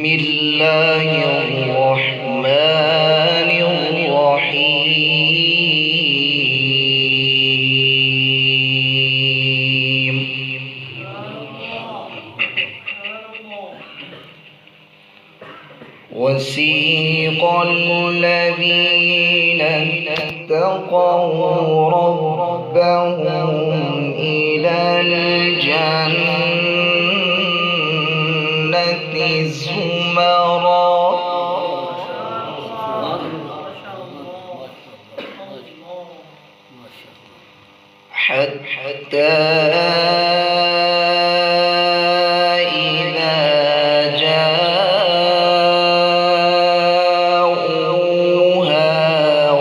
بسم الله الرحمن الرحيم. وسيق الذين اتقوا ربهم إلى الجنة زمرا حتى إذا جاءوها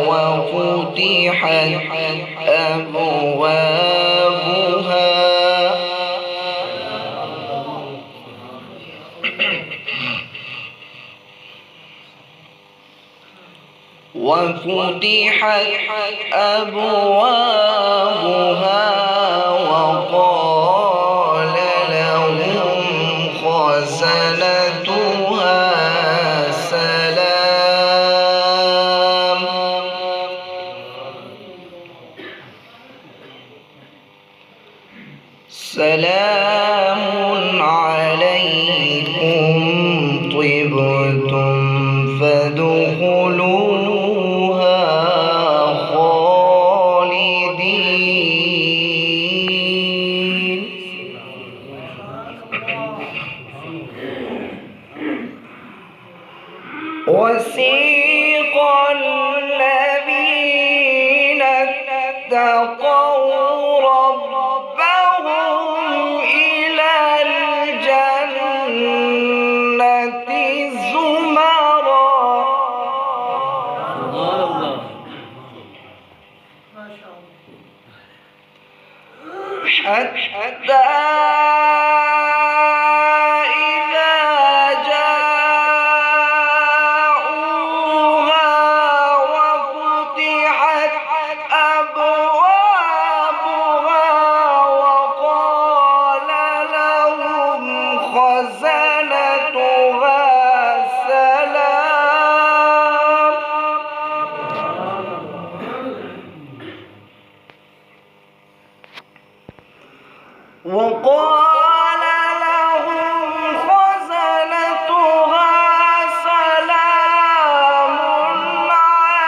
وفتحت أبوابها وقال لهم خزنتها سلام عليكم طبتم فادخلوها خالدين. وسيق الذين اتقوا ربهم إلى الجنة زمرا حتى وقال لهم خزنتها سلام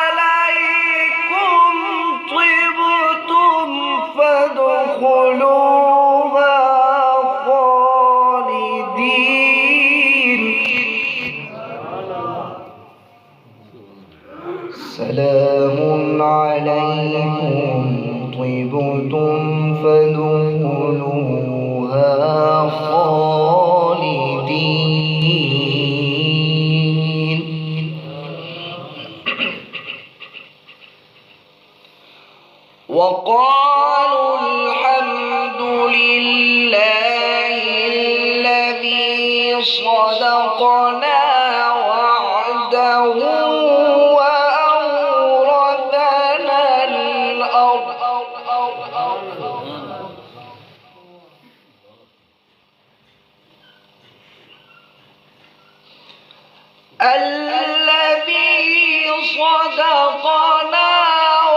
عليكم طبتم فادخلوها خالدين. سلام عليكم طبتم فادخلوها خالدين. وقالوا الحمد لله الذي صدقنا وعده وأورثنا الأرض الذي صدقنا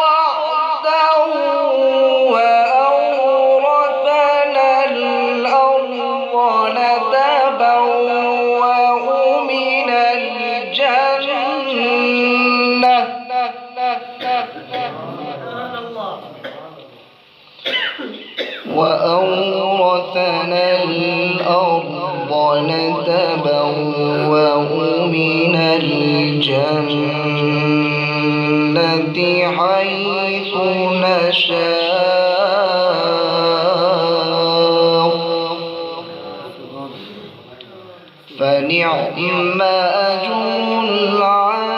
وعده وأورثنا الأرض نتبوأ من الجنة وأورثنا الأرض نتبوأ من الجنة حيث نشاء فنعم أجر العاملين.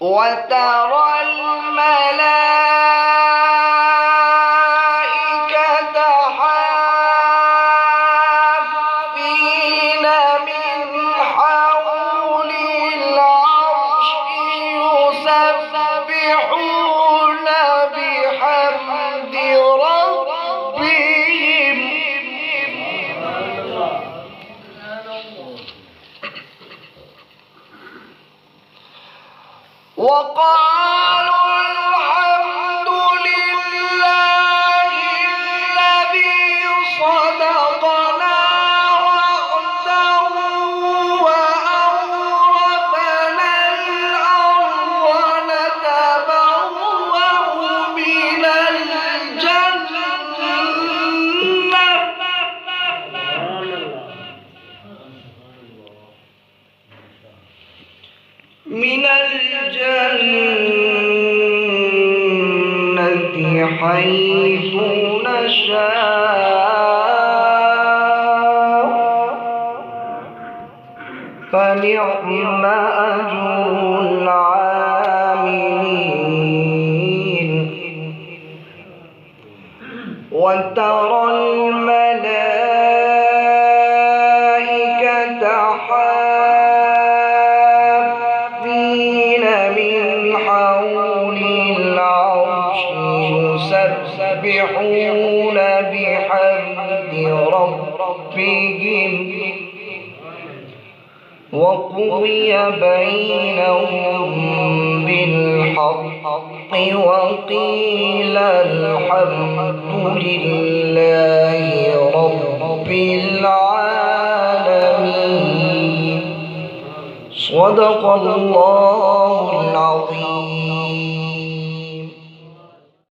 وترى الملائكة حافين من حول العرش يسبحون بحمد من الجنة حيث نشاء فنعم أجر العاملين وترى الملائكة حافين من حول العرش يسبحون بحمد ربهم وقضي بينهم بالحق وقيل الحمد لله رب العالمين. صدق الله العظيم.